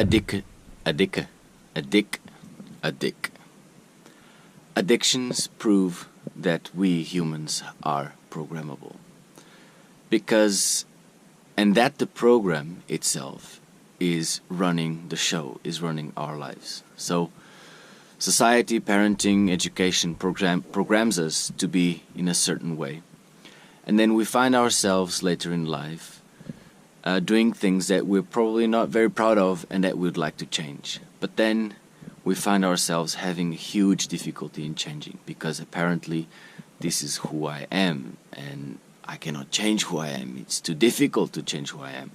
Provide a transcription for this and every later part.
Addic, addic, addic, addic. Addictions prove that we humans are programmable. And that the program itself is running the show, is running our lives. So, society, parenting, education programs us to be in a certain way. And then we find ourselves later in life doing things that we're probably not very proud of and that we'd like to change. But then we find ourselves having huge difficulty in changing because apparently this is who I am and I cannot change who I am. It's too difficult to change who I am.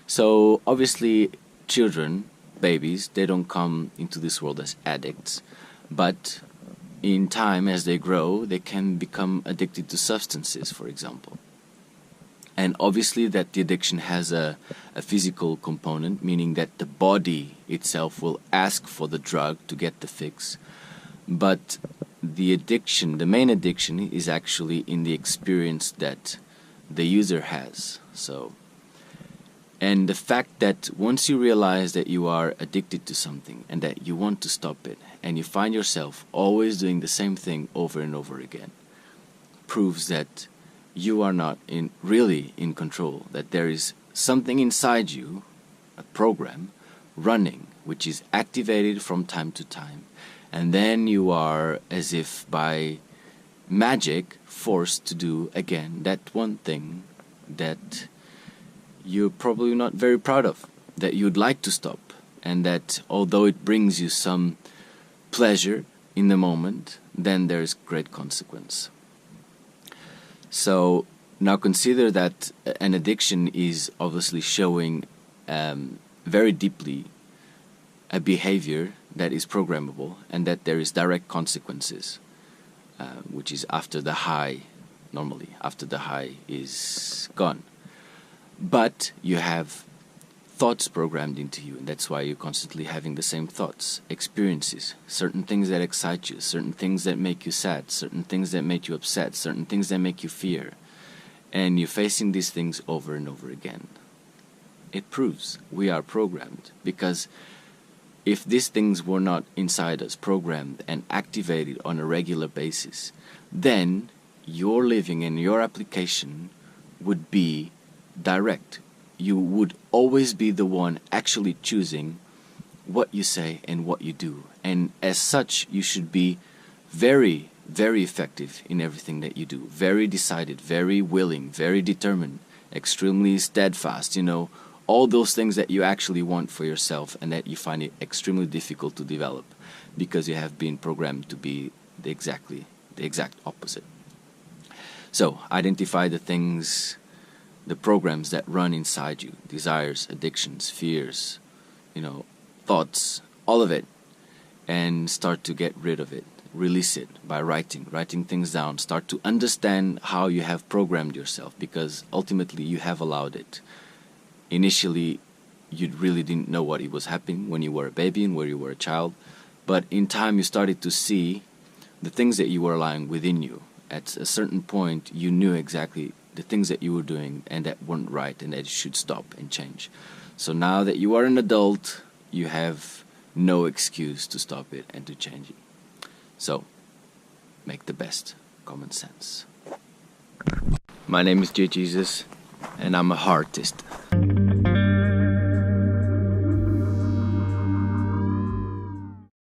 So obviously children, babies, they don't come into this world as addicts, but in time as they grow they can become addicted to substances, for example. And obviously that the addiction has a physical component, meaning that the body itself will ask for the drug to get the fix. But the main addiction is actually in the experience that the user has. And the fact that once you realize that you are addicted to something and that you want to stop it, and you find yourself always doing the same thing over and over again, proves that you are not really in control, that there is something inside you, a program, running, which is activated from time to time. And then you are, as if by magic, forced to do again that one thing that you're probably not very proud of, that you'd like to stop, and that although it brings you some pleasure in the moment, then there's great consequence. So now consider that an addiction is obviously showing very deeply a behavior that is programmable and that there is direct consequences, which is after the high, normally, after the high is gone. But you have thoughts programmed into you, and that's why you're constantly having the same thoughts, experiences, certain things that excite you, certain things that make you sad, certain things that make you upset, certain things that make you fear. And you're facing these things over and over again. It proves we are programmed, because if these things were not inside us, programmed and activated on a regular basis, then your living and your application would be direct. You would always be the one actually choosing what you say and what you do. And as such, you should be very, very effective in everything that you do. Very decided, very willing, very determined, extremely steadfast, all those things that you actually want for yourself and that you find it extremely difficult to develop because you have been programmed to be the exact opposite. So, identify the things, the programs that run inside you, desires, addictions, fears, thoughts, all of it, and start to get rid of it. Release it by writing things down. Start to understand how you have programmed yourself, because ultimately you have allowed it. Initially, you really didn't know what it was happening when you were a baby and when you were a child, but in time you started to see the things that you were allowing within you. At a certain point, you knew exactly the things that you were doing and that weren't right and that you should stop and change. So now that you are an adult, you have no excuse to stop it and to change it. So, make the best common sense. My name is J. Jesus, and I'm a heartist.